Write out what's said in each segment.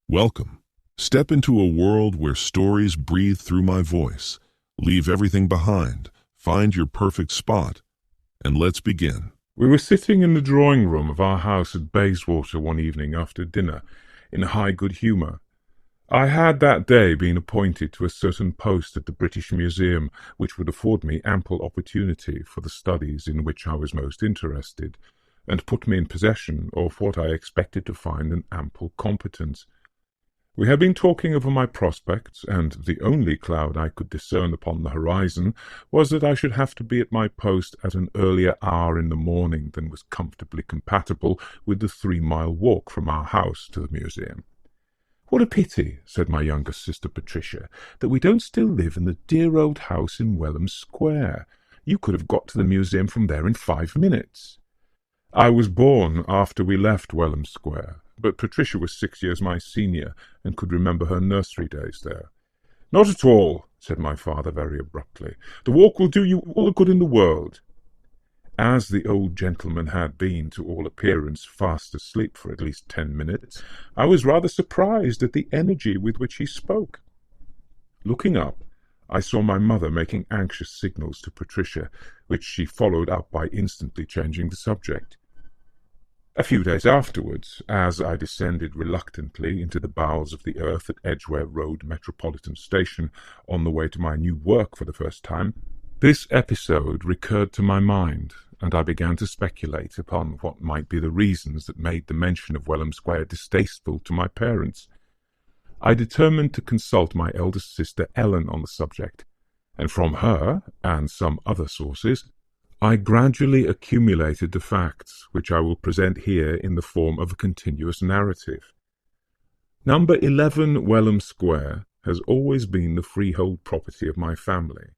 Welcome. Step into a world where stories breathe through my voice. Leave everything behind, find your perfect spot, and let's begin. We were sitting in the drawing room of our house at Bayswater one evening after dinner, in high good humour. I had that day been appointed to a certain post at the British Museum, which would afford me ample opportunity for the studies in which I was most interested, and put me in possession of what I expected to find an ample competence. We had been talking over my prospects, and the only cloud I could discern upon the horizon was that I should have to be at my post at an earlier hour in the morning than was comfortably compatible with the 3-mile walk from our house to the museum. "What a pity," said my younger sister Patricia, "that we don't still live in the dear old house in Welham Square. You could have got to the museum from there in 5 minutes." I was born after we left Welham Square, but Patricia was 6 years my senior and could remember her nursery days there. "Not at all," said my father very abruptly. "The walk will do you all the good in the world." As the old gentleman had been, to all appearance, fast asleep for at least 10 minutes, I was rather surprised at the energy with which he spoke. Looking up, I saw my mother making anxious signals to Patricia, which she followed up by instantly changing the subject. A few days afterwards, as I descended reluctantly into the bowels of the earth at Edgware Road Metropolitan Station on the way to my new work for the first time, this episode recurred to my mind, and I began to speculate upon what might be the reasons that made the mention of Welham Square distasteful to my parents. I determined to consult my eldest sister Ellen on the subject, and from her, and some other sources, I gradually accumulated the facts, which I will present here in the form of a continuous narrative. Number 11 Welham Square has always been the freehold property of my family.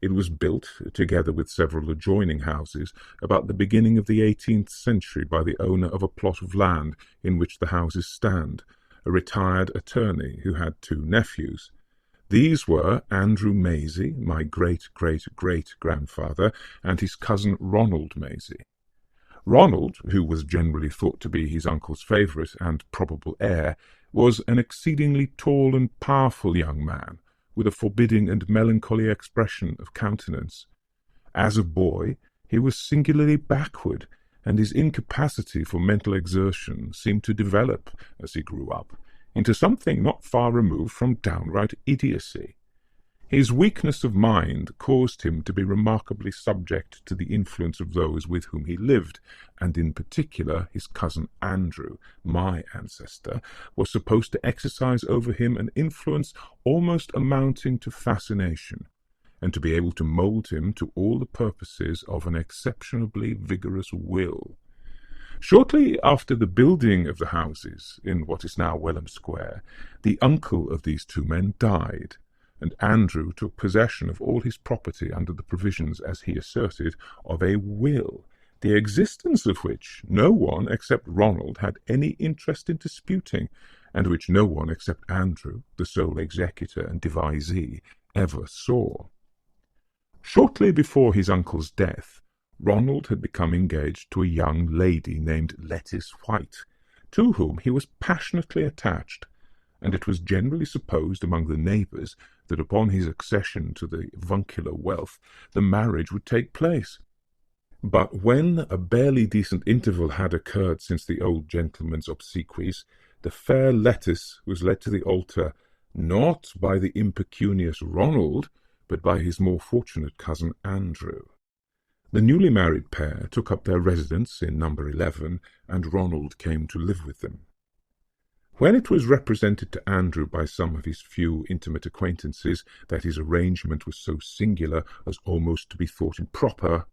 It was built, together with several adjoining houses, about the beginning of the 18th century by the owner of a plot of land in which the houses stand, a retired attorney who had 2 nephews. These were Andrew Maisie, my great-great-great-grandfather, and his cousin Ronald Maisie. Ronald, who was generally thought to be his uncle's favourite and probable heir, was an exceedingly tall and powerful young man, with a forbidding and melancholy expression of countenance. As a boy, he was singularly backward, and his incapacity for mental exertion seemed to develop, as he grew up, into something not far removed from downright idiocy. His weakness of mind caused him to be remarkably subject to the influence of those with whom he lived, and in particular his cousin Andrew, my ancestor, was supposed to exercise over him an influence almost amounting to fascination, and to be able to mould him to all the purposes of an exceptionally vigorous will. Shortly after the building of the houses in what is now Welham Square, the uncle of these 2 men died, and Andrew took possession of all his property under the provisions, as he asserted, of a will, the existence of which no one except Ronald had any interest in disputing, and which no one except Andrew, the sole executor and devisee, ever saw. Shortly before his uncle's death, Ronald had become engaged to a young lady named Lettice White, to whom he was passionately attached, and it was generally supposed among the neighbours that upon his accession to the avuncular wealth the marriage would take place. But when a barely decent interval had occurred since the old gentleman's obsequies, the fair Lettice was led to the altar, not by the impecunious Ronald, but by his more fortunate cousin Andrew. The newly married pair took up their residence in number 11, and Ronald came to live with them. When it was represented to Andrew by some of his few intimate acquaintances that his arrangement was so singular as almost to be thought improper,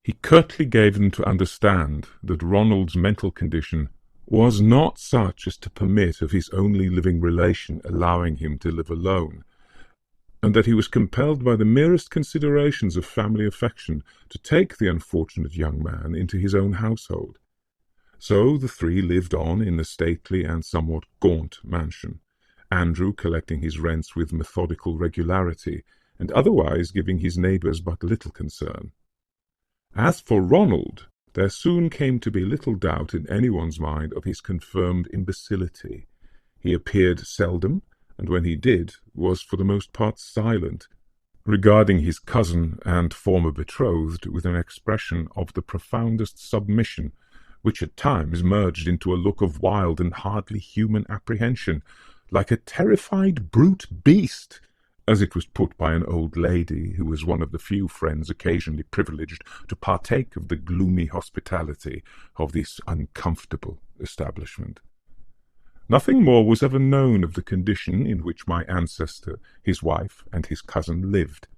he curtly gave them to understand that Ronald's mental condition was not such as to permit of his only living relation allowing him to live alone, and that he was compelled by the merest considerations of family affection to take the unfortunate young man into his own household. So the 3 lived on in the stately and somewhat gaunt mansion, Andrew collecting his rents with methodical regularity, and otherwise giving his neighbours but little concern. As for Ronald, there soon came to be little doubt in anyone's mind of his confirmed imbecility. He appeared seldom, and when he did, was for the most part silent, regarding his cousin and former betrothed with an expression of the profoundest submission, which at times merged into a look of wild and hardly human apprehension, like a terrified brute beast, as it was put by an old lady who was one of the few friends occasionally privileged to partake of the gloomy hospitality of this uncomfortable establishment. Nothing more was ever known of the condition in which my ancestor, his wife, and his cousin lived,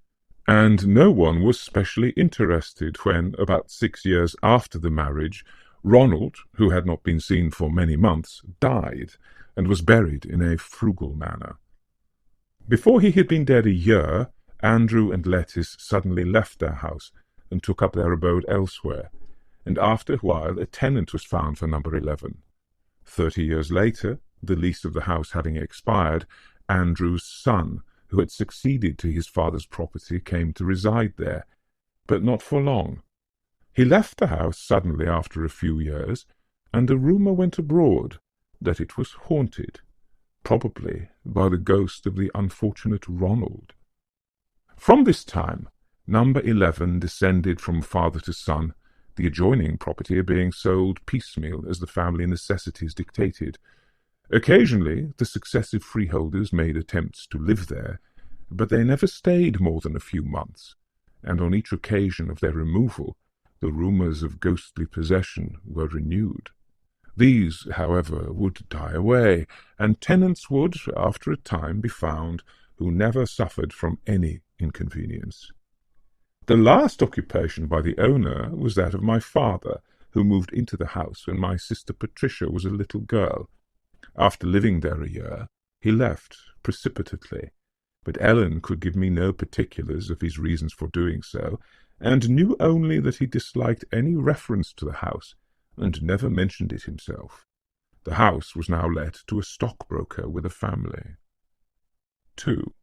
and no one was specially interested when, about 6 years after the marriage, Ronald, who had not been seen for many months, died, and was buried in a frugal manner. Before he had been dead a year, Andrew and Lettice suddenly left their house and took up their abode elsewhere, and after a while a tenant was found for number 11. 30 years later, the lease of the house having expired, Andrew's son, who had succeeded to his father's property, came to reside there, but not for long. He left the house suddenly after a few years, and a rumour went abroad that it was haunted, probably by the ghost of the unfortunate Ronald. From this time, number 11 descended from father to son, the adjoining property being sold piecemeal as the family necessities dictated. Occasionally the successive freeholders made attempts to live there, but they never stayed more than a few months, and on each occasion of their removal the rumours of ghostly possession were renewed. These, however, would die away, and tenants would, after a time, be found who never suffered from any inconvenience. The last occupation by the owner was that of my father, who moved into the house when my sister Patricia was a little girl. After living there a year, he left precipitately, but Ellen could give me no particulars of his reasons for doing so, and knew only that he disliked any reference to the house, and never mentioned it himself. The house was now let to a stockbroker with a family. 2.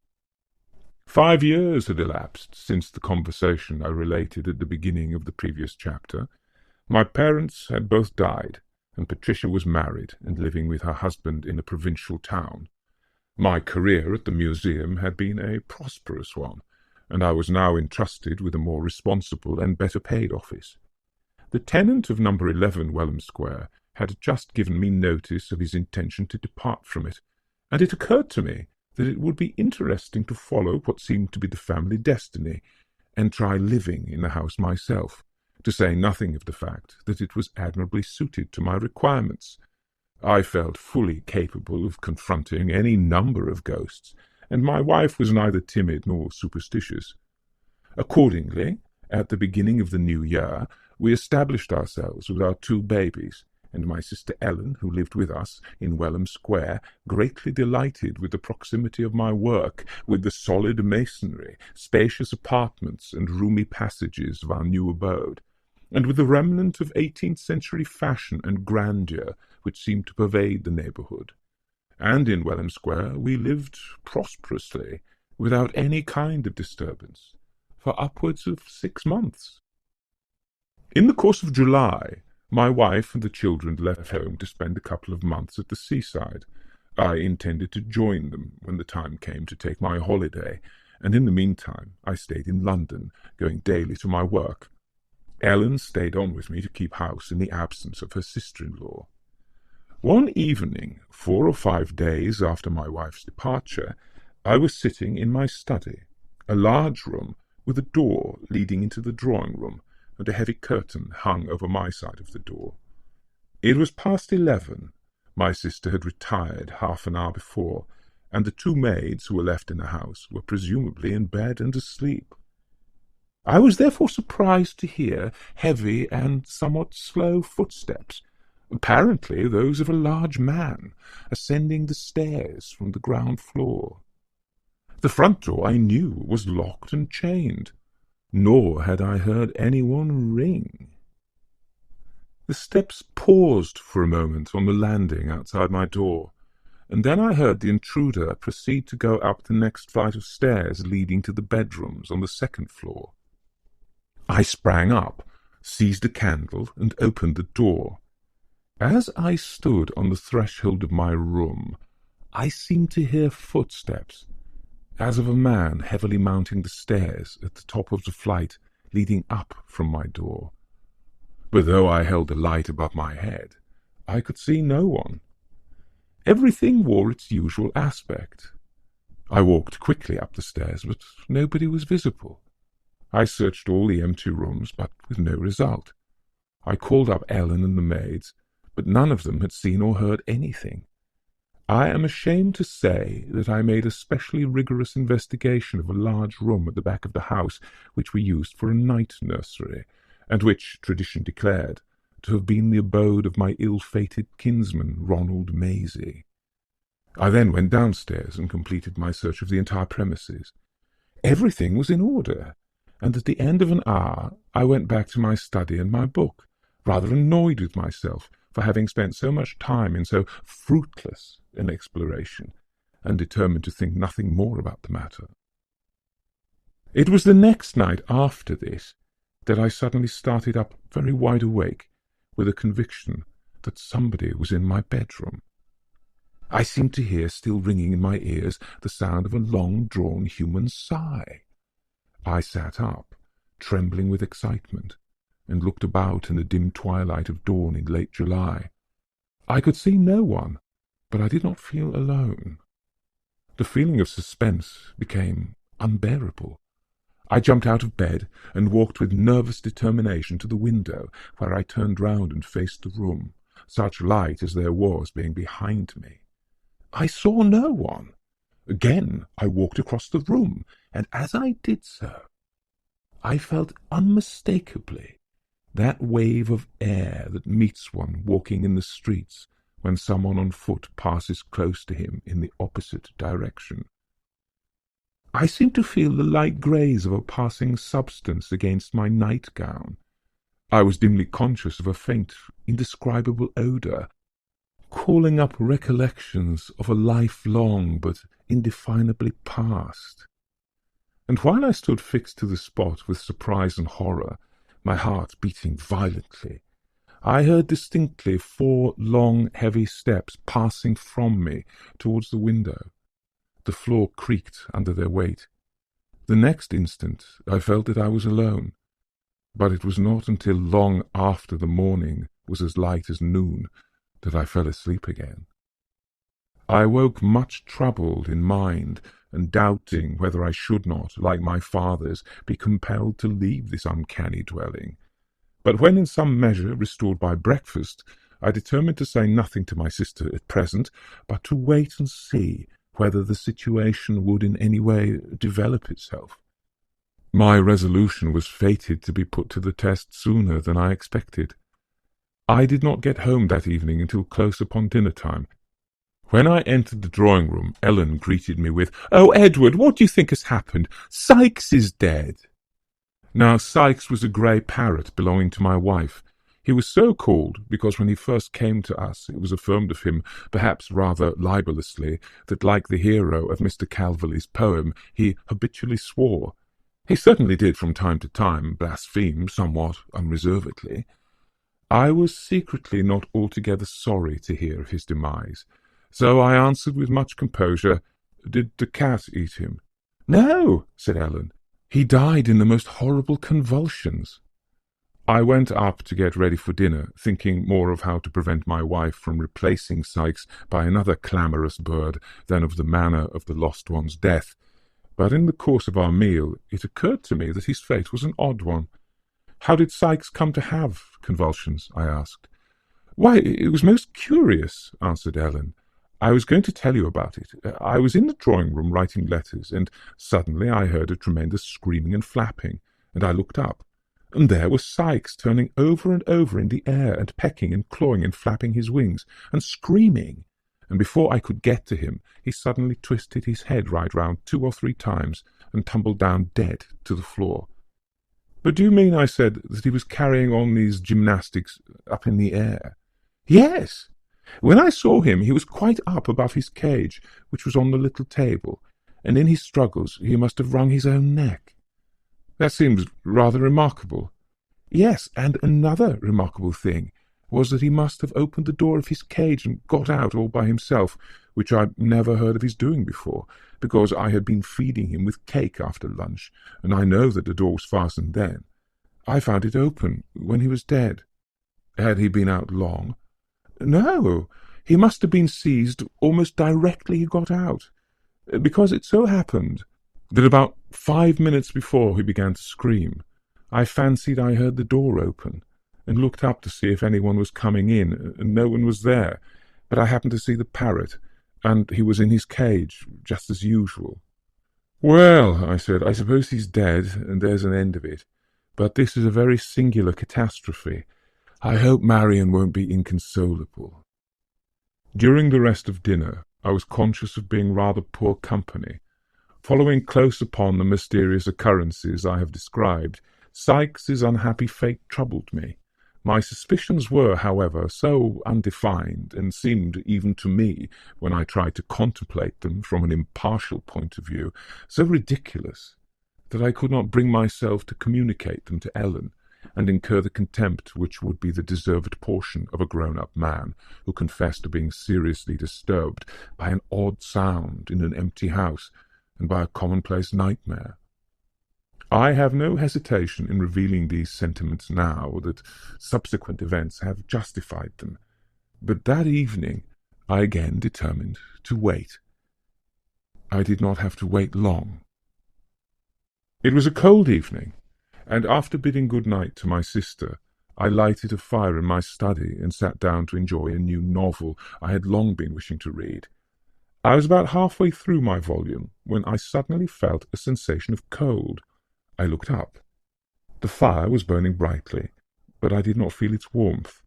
5 years had elapsed since the conversation I related at the beginning of the previous chapter. My parents had both died, and Patricia was married and living with her husband in a provincial town. My career at the museum had been a prosperous one, and I was now entrusted with a more responsible and better-paid office. The tenant of number 11 Welham Square had just given me notice of his intention to depart from it, and it occurred to me that it would be interesting to follow what seemed to be the family destiny, and try living in the house myself, to say nothing of the fact that it was admirably suited to my requirements. I felt fully capable of confronting any number of ghosts, and my wife was neither timid nor superstitious. Accordingly, at the beginning of the new year, we established ourselves with our 2 babies, and my sister Ellen, who lived with us in Welham Square, greatly delighted with the proximity of my work, with the solid masonry, spacious apartments, and roomy passages of our new abode, and with the remnant of 18th-century fashion and grandeur which seemed to pervade the neighbourhood. And in Welham Square we lived prosperously, without any kind of disturbance, for upwards of 6 months. In the course of July, my wife and the children left home to spend a couple of months at the seaside. I intended to join them when the time came to take my holiday, and in the meantime I stayed in London, going daily to my work. Ellen stayed on with me to keep house in the absence of her sister-in-law. One evening, 4 or 5 days after my wife's departure, I was sitting in my study, a large room with a door leading into the drawing-room, and a heavy curtain hung over my side of the door. It was past 11. My sister had retired half an hour before, and the 2 maids who were left in the house were presumably in bed and asleep. I was therefore surprised to hear heavy and somewhat slow footsteps, apparently those of a large man, ascending the stairs from the ground floor. The front door, I knew, was locked and chained, nor had I heard anyone ring. The steps paused for a moment on the landing outside my door, and then I heard the intruder proceed to go up the next flight of stairs leading to the bedrooms on the 2nd floor. I sprang up, seized a candle, and opened the door. As I stood on the threshold of my room, I seemed to hear footsteps, as of a man heavily mounting the stairs at the top of the flight leading up from my door. But though I held a light above my head, I could see no one. Everything wore its usual aspect. I walked quickly up the stairs, but nobody was visible. I searched all the empty rooms, but with no result. I called up Ellen and the maids, but none of them had seen or heard anything. I am ashamed to say that I made a specially rigorous investigation of a large room at the back of the house, which we used for a night nursery, and which, tradition declared, to have been the abode of my ill-fated kinsman, Ronald Maisie. I then went downstairs and completed my search of the entire premises. Everything was in order, and at the end of an hour I went back to my study and my book, rather annoyed with myself for having spent so much time in so fruitless an exploration, and determined to think nothing more about the matter. It was the next night after this that I suddenly started up very wide awake, with a conviction that somebody was in my bedroom. I seemed to hear, still ringing in my ears, the sound of a long-drawn human sigh. I sat up, trembling with excitement, and looked about in the dim twilight of dawn in late July. I could see no one, but I did not feel alone. The feeling of suspense became unbearable. I jumped out of bed and walked with nervous determination to the window, where I turned round and faced the room, such light as there was being behind me. I saw no one. Again I walked across the room, and as I did so, I felt unmistakably that wave of air that meets one walking in the streets when someone on foot passes close to him in the opposite direction. I seemed to feel the light graze of a passing substance against my nightgown. I was dimly conscious of a faint, indescribable odour, calling up recollections of a life long but indefinably past. And while I stood fixed to the spot with surprise and horror, my heart beating violently, I heard distinctly 4 long, heavy steps passing from me towards the window. The floor creaked under their weight. The next instant I felt that I was alone, but it was not until long after the morning was as light as noon that I fell asleep again. I woke much troubled in mind, and doubting whether I should not, like my fathers, be compelled to leave this uncanny dwelling. But when in some measure restored by breakfast, I determined to say nothing to my sister at present, but to wait and see whether the situation would in any way develop itself. My resolution was fated to be put to the test sooner than I expected. I did not get home that evening until close upon dinner-time. When I entered the drawing-room, Ellen greeted me with, "Oh, Edward, what do you think has happened? Sikes is dead." Now, Sikes was a grey parrot belonging to my wife. He was so called because when he first came to us it was affirmed of him, perhaps rather libelously, that like the hero of Mr. Calverley's poem, he habitually swore. He certainly did from time to time blaspheme somewhat unreservedly. I was secretly not altogether sorry to hear of his demise, so I answered with much composure, "Did the cat eat him?" "No," said Ellen. "He died in the most horrible convulsions." I went up to get ready for dinner, thinking more of how to prevent my wife from replacing Sikes by another clamorous bird than of the manner of the lost one's death. But in the course of our meal it occurred to me that his fate was an odd one. "How did Sikes come to have convulsions?" I asked. "Why, it was most curious," answered Ellen. "I was going to tell you about it. I was in the drawing-room writing letters, and suddenly I heard a tremendous screaming and flapping, and I looked up, and there was Sikes turning over and over in the air, and pecking and clawing and flapping his wings, and screaming, and before I could get to him, he suddenly twisted his head right round 2 or 3 times, and tumbled down dead to the floor." "But do you mean," I said, "that he was carrying on these gymnastics up in the air?" "Yes. When I saw him, he was quite up above his cage, which was on the little table, and in his struggles he must have wrung his own neck." "That seems rather remarkable." "Yes, and another remarkable thing. was that he must have opened the door of his cage and got out all by himself, which I'd never heard of his doing before, because I had been feeding him with cake after lunch, and I know that the door was fastened then. I found it open when he was dead. Had he been out long? No, he must have been seized almost directly he got out, because it so happened that about 5 minutes before he began to scream, I fancied I heard the door open, and looked up to see if anyone was coming in, and no one was there, but I happened to see the parrot, and he was in his cage, just as usual. "Well," I said, "I suppose he's dead, and there's an end of it. But this is a very singular catastrophe. I hope Marion won't be inconsolable." During the rest of dinner, I was conscious of being rather poor company. Following close upon the mysterious occurrences I have described, Sykes's unhappy fate troubled me. My suspicions were, however, so undefined, and seemed even to me, when I tried to contemplate them from an impartial point of view, so ridiculous, that I could not bring myself to communicate them to Ellen, and incur the contempt which would be the deserved portion of a grown-up man who confessed to being seriously disturbed by an odd sound in an empty house, and by a commonplace nightmare. I have no hesitation in revealing these sentiments now that subsequent events have justified them, but that evening I again determined to wait. I did not have to wait long. It was a cold evening, and after bidding good night to my sister, I lighted a fire in my study and sat down to enjoy a new novel I had long been wishing to read. I was about halfway through my volume when I suddenly felt a sensation of cold. I looked up. The fire was burning brightly, but I did not feel its warmth.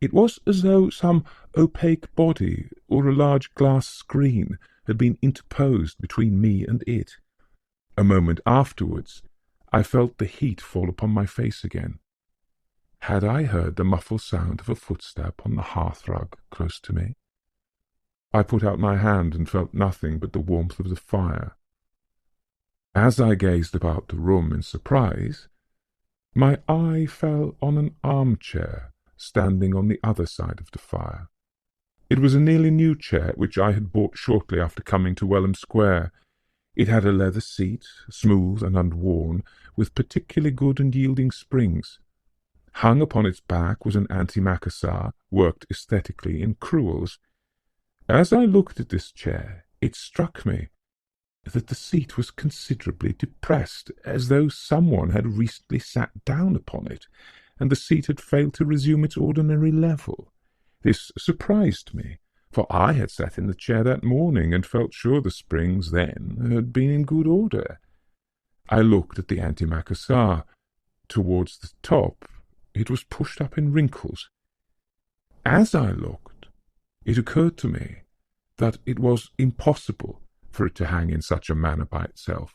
It was as though some opaque body or a large glass screen had been interposed between me and it. A moment afterwards, I felt the heat fall upon my face again. Had I heard the muffled sound of a footstep on the hearthrug close to me? I put out my hand and felt nothing but the warmth of the fire. As I gazed about the room in surprise, my eye fell on an armchair standing on the other side of the fire. It was a nearly new chair which I had bought shortly after coming to Welham Square. It had a leather seat, smooth and unworn, with particularly good and yielding springs. Hung upon its back was an antimacassar, worked aesthetically in crewels. As I looked at this chair, it struck me that the seat was considerably depressed, as though someone had recently sat down upon it, and the seat had failed to resume its ordinary level. This surprised me, for I had sat in the chair that morning, and felt sure the springs then had been in good order. I looked at the antimacassar. Towards the top, it was pushed up in wrinkles. As I looked, it occurred to me that it was impossible for it to hang in such a manner by itself.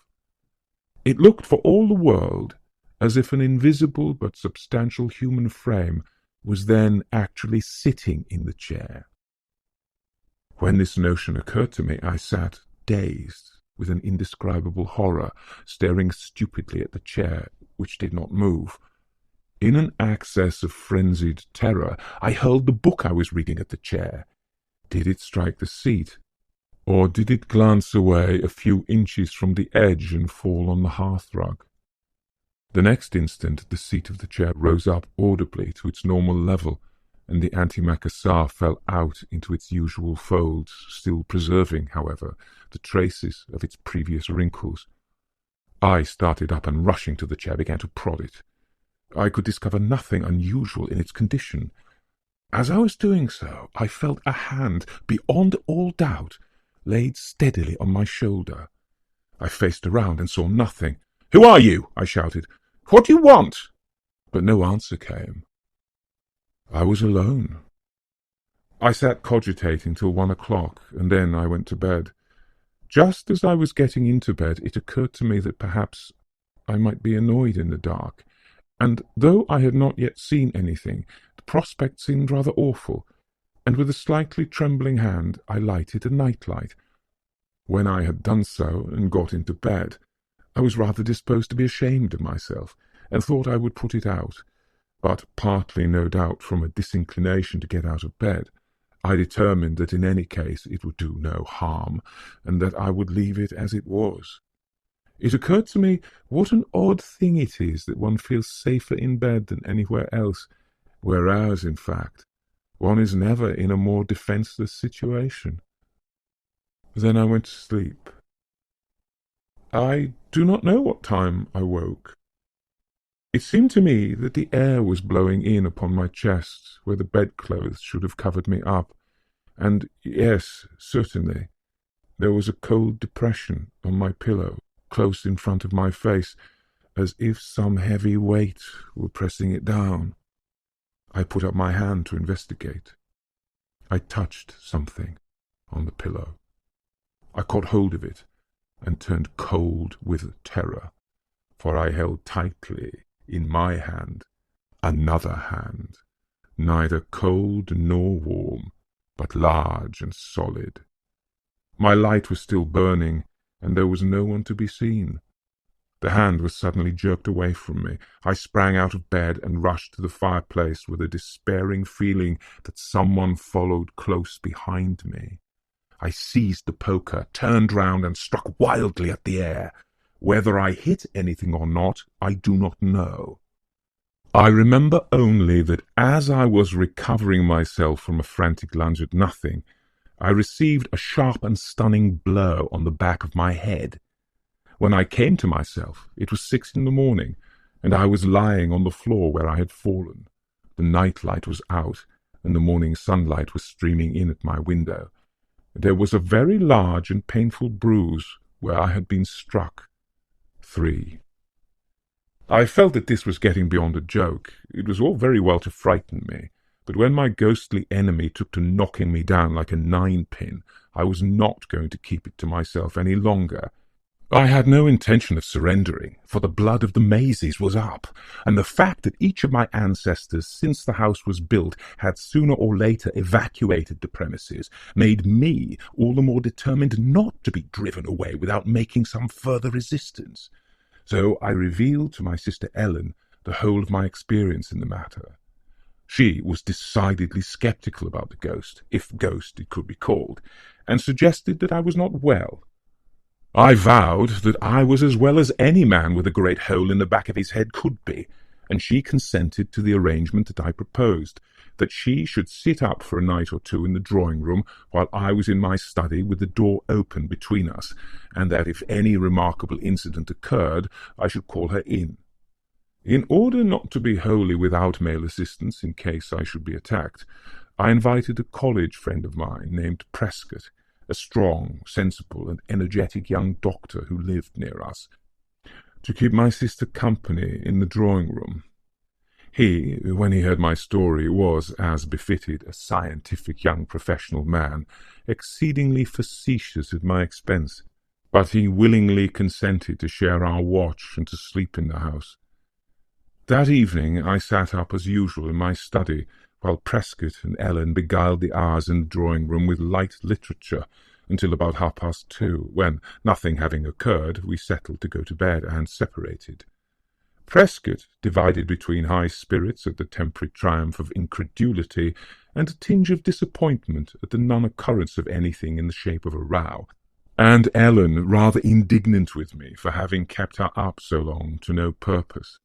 It looked for all the world as if an invisible but substantial human frame was then actually sitting in the chair. When this notion occurred to me, I sat dazed with an indescribable horror, staring stupidly at the chair, which did not move. In an access of frenzied terror, I hurled the book I was reading at the chair. Did it strike the seat, or did it glance away a few inches from the edge and fall on the hearthrug? The next instant the seat of the chair rose up audibly to its normal level, and the antimacassar fell out into its usual folds, still preserving, however, the traces of its previous wrinkles. I started up and, rushing to the chair, began to prod it. I could discover nothing unusual in its condition. As I was doing so, I felt a hand, beyond all doubt, laid steadily on my shoulder. I faced around and saw nothing. "Who are you?" I shouted. "What do you want?" But no answer came. I was alone. I sat cogitating till 1 o'clock, and then I went to bed. Just as I was getting into bed, it occurred to me that perhaps I might be annoyed in the dark, and though I had not yet seen anything, the prospect seemed rather awful, and with a slightly trembling hand I lighted a night-light. When I had done so and got into bed, I was rather disposed to be ashamed of myself, and thought I would put it out. but partly no doubt from a disinclination to get out of bed, I determined that in any case it would do no harm, and that I would leave it as it was. It occurred to me what an odd thing it is that one feels safer in bed than anywhere else, whereas, in fact, one is never in a more defenceless situation. Then I went to sleep. I do not know what time I woke. It seemed to me that the air was blowing in upon my chest, where the bedclothes should have covered me up, and yes, certainly, there was a cold depression on my pillow, close in front of my face, as if some heavy weight were pressing it down. I put up my hand to investigate. I touched something on the pillow. I caught hold of it and turned cold with terror, for I held tightly in my hand another hand, neither cold nor warm, but large and solid. My light was still burning, and there was no one to be seen. The hand was suddenly jerked away from me. I sprang out of bed and rushed to the fireplace with a despairing feeling that someone followed close behind me. I seized the poker, turned round, and struck wildly at the air. Whether I hit anything or not, I do not know. I remember only that as I was recovering myself from a frantic lunge at nothing, I received a sharp and stunning blow on the back of my head. When I came to myself, it was 6 a.m, and I was lying on the floor where I had fallen. The night light was out, and the morning sunlight was streaming in at my window. There was a very large and painful bruise where I had been struck. 3. I felt that this was getting beyond a joke. It was all very well to frighten me, but when my ghostly enemy took to knocking me down like a 9-pin, I was not going to keep it to myself any longer. I had no intention of surrendering, for the blood of the Mazeys was up, and the fact that each of my ancestors since the house was built had sooner or later evacuated the premises made me all the more determined not to be driven away without making some further resistance. So I revealed to my sister Ellen the whole of my experience in the matter. She was decidedly sceptical about the ghost, if ghost it could be called, and suggested that I was not well. I vowed that I was as well as any man with a great hole in the back of his head could be, and she consented to the arrangement that I proposed, that she should sit up for a night or two in the drawing-room while I was in my study with the door open between us, and that if any remarkable incident occurred, I should call her in. In order not to be wholly without male assistance in case I should be attacked, I invited a college friend of mine named Prescott, a strong, sensible, and energetic young doctor who lived near us, to keep my sister company in the drawing-room. He, when he heard my story, was, as befitted a scientific young professional man, exceedingly facetious at my expense, but he willingly consented to share our watch and to sleep in the house. That evening I sat up as usual in my study, while Prescott and Ellen beguiled the hours in the drawing-room with light literature until about 2:30, when, nothing having occurred, we settled to go to bed and separated. Prescott, divided between high spirits at the temporary triumph of incredulity and a tinge of disappointment at the non-occurrence of anything in the shape of a row, and Ellen rather indignant with me for having kept her up so long to no purpose.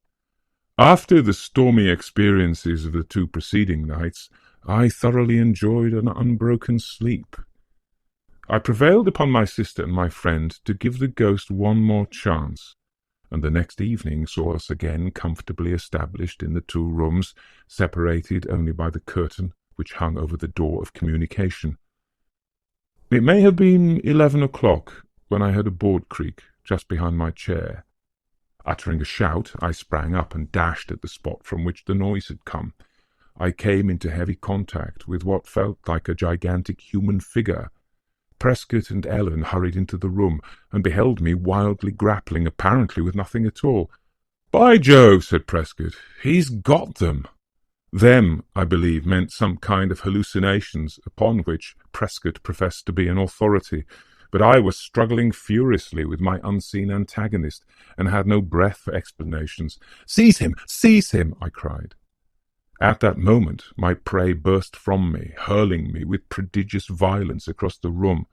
After the stormy experiences of the 2 preceding nights, I thoroughly enjoyed an unbroken sleep. I prevailed upon my sister and my friend to give the ghost one more chance, and the next evening saw us again comfortably established in the 2 rooms, separated only by the curtain which hung over the door of communication. It may have been 11 o'clock when I heard a board creak just behind my chair. Uttering a shout, I sprang up and dashed at the spot from which the noise had come. I came into heavy contact with what felt like a gigantic human figure. Prescott and Ellen hurried into the room and beheld me wildly grappling, apparently with nothing at all. "By Jove," said Prescott, "he's got them." Them, I believe, meant some kind of hallucinations, upon which Prescott professed to be an authority, but I was struggling furiously with my unseen antagonist, and had no breath for explanations. "Seize him! Seize him!" I cried. At that moment my prey burst from me, hurling me with prodigious violence across the room.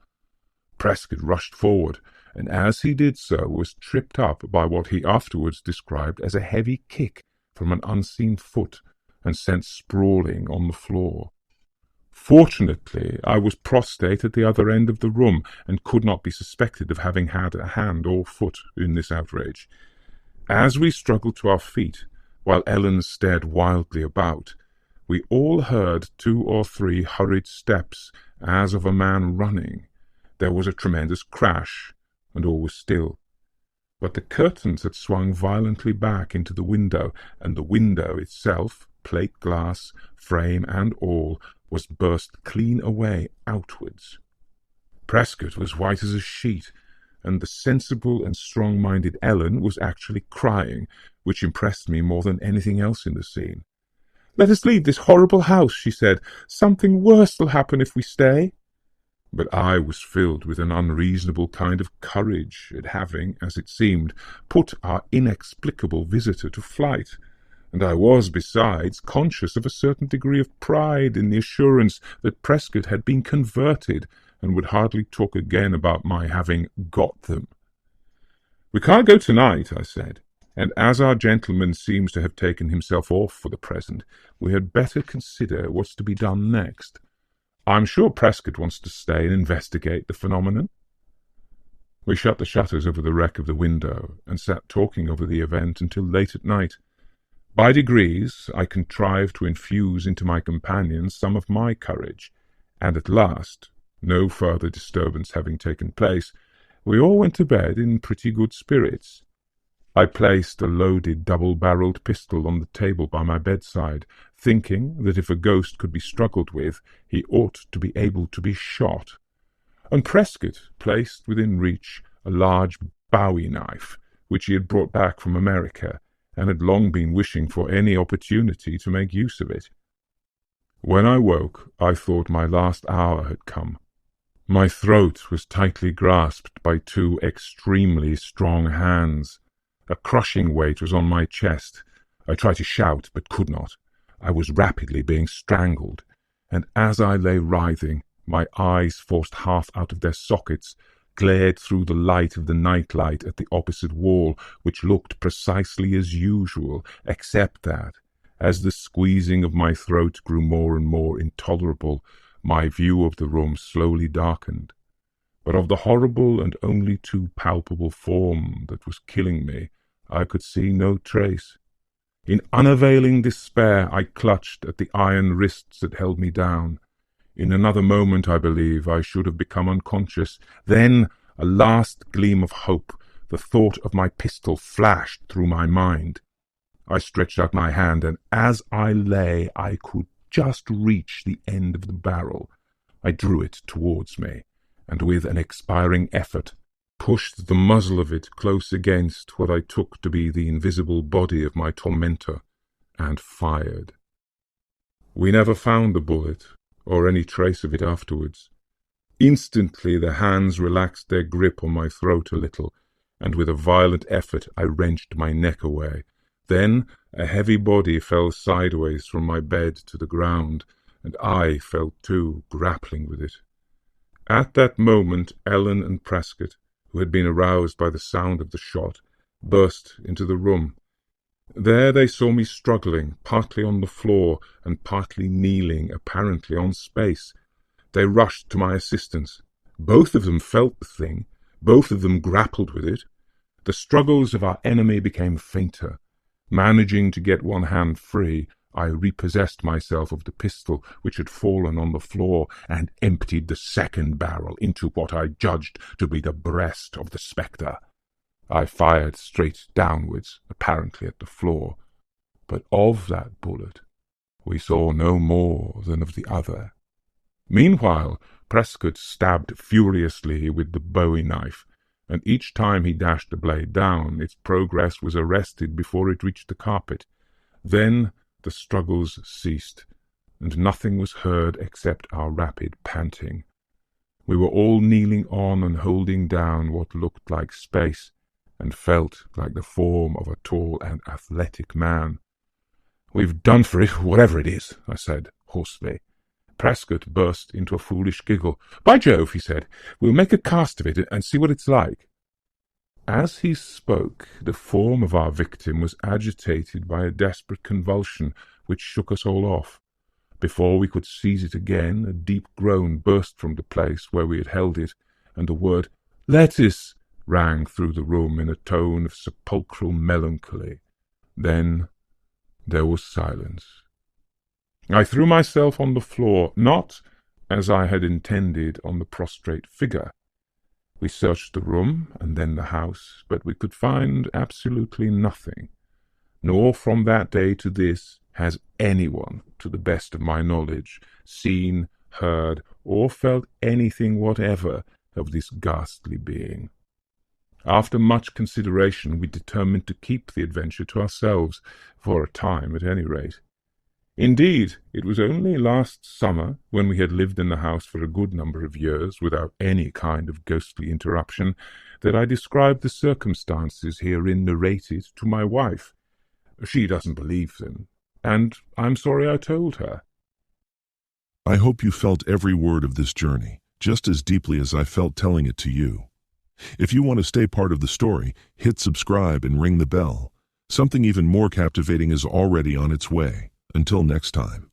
Prescott rushed forward, and as he did so was tripped up by what he afterwards described as a heavy kick from an unseen foot, and sent sprawling on the floor. Fortunately, I was prostrate at the other end of the room, and could not be suspected of having had a hand or foot in this outrage. As we struggled to our feet, while Ellen stared wildly about, we all heard 2 or 3 hurried steps, as of a man running. There was a tremendous crash, and all was still. But the curtains had swung violently back into the window, and the window itself, plate glass, frame and all, was burst clean away outwards. Prescott was white as a sheet, and the sensible and strong-minded Ellen was actually crying, which impressed me more than anything else in the scene. "Let us leave this horrible house," she said. "Something worse will happen if we stay." But I was filled with an unreasonable kind of courage at having, as it seemed, put our inexplicable visitor to flight, and I was, besides, conscious of a certain degree of pride in the assurance that Prescott had been converted, and would hardly talk again about my having got them. "We can't go tonight," I said, "and as our gentleman seems to have taken himself off for the present, we had better consider what's to be done next. I'm sure Prescott wants to stay and investigate the phenomenon." We shut the shutters over the wreck of the window, and sat talking over the event until late at night. By degrees I contrived to infuse into my companions some of my courage, and at last, no further disturbance having taken place, we all went to bed in pretty good spirits. I placed a loaded double-barrelled pistol on the table by my bedside, thinking that if a ghost could be struggled with, he ought to be able to be shot, and Prescott placed within reach a large bowie knife, which he had brought back from America, and had long been wishing for any opportunity to make use of it. When I woke, I thought my last hour had come. My throat was tightly grasped by 2 extremely strong hands. A crushing weight was on my chest. I tried to shout, but could not. I was rapidly being strangled, and as I lay writhing, my eyes, forced half out of their sockets, glared through the light of the night-light at the opposite wall, which looked precisely as usual, except that, as the squeezing of my throat grew more and more intolerable, my view of the room slowly darkened. But of the horrible and only too palpable form that was killing me, I could see no trace. In unavailing despair, I clutched at the iron wrists that held me down. In another moment, I believe, I should have become unconscious. Then, a last gleam of hope, the thought of my pistol flashed through my mind. I stretched out my hand, and as I lay, I could just reach the end of the barrel. I drew it towards me, and with an expiring effort, pushed the muzzle of it close against what I took to be the invisible body of my tormentor, and fired. We never found the bullet, or any trace of it afterwards. Instantly the hands relaxed their grip on my throat a little, and with a violent effort I wrenched my neck away. Then a heavy body fell sideways from my bed to the ground, and I fell too, grappling with it. At that moment Ellen and Prescott, who had been aroused by the sound of the shot, burst into the room. There they saw me struggling, partly on the floor and partly kneeling, apparently on space. They rushed to my assistance. Both of them felt the thing. Both of them grappled with it. The struggles of our enemy became fainter. Managing to get one hand free, I repossessed myself of the pistol which had fallen on the floor, and emptied the second barrel into what I judged to be the breast of the spectre. I fired straight downwards, apparently at the floor, but of that bullet we saw no more than of the other. Meanwhile, Prescott stabbed furiously with the bowie knife, and each time he dashed the blade down, its progress was arrested before it reached the carpet. Then the struggles ceased, and nothing was heard except our rapid panting. We were all kneeling on and holding down what looked like space, and felt like the form of a tall and athletic man. "We've done for it, whatever it is," I said hoarsely. Prescott burst into a foolish giggle. "By Jove," he said, "we'll make a cast of it and see what it's like." As he spoke, the form of our victim was agitated by a desperate convulsion which shook us all off. Before we could seize it again, a deep groan burst from the place where we had held it, and the word "lettuce" rang through the room in a tone of sepulchral melancholy. Then there was silence. I threw myself on the floor, not, as I had intended, on the prostrate figure. We searched the room and then the house, but we could find absolutely nothing. Nor from that day to this has anyone, to the best of my knowledge, seen, heard, or felt anything whatever of this ghastly being. After much consideration, we determined to keep the adventure to ourselves, for a time at any rate. Indeed, it was only last summer, when we had lived in the house for a good number of years without any kind of ghostly interruption, that I described the circumstances herein narrated to my wife. She doesn't believe them, and I'm sorry I told her. I hope you felt every word of this journey, just as deeply as I felt telling it to you. If you want to stay part of the story, hit subscribe and ring the bell. Something even more captivating is already on its way. Until next time.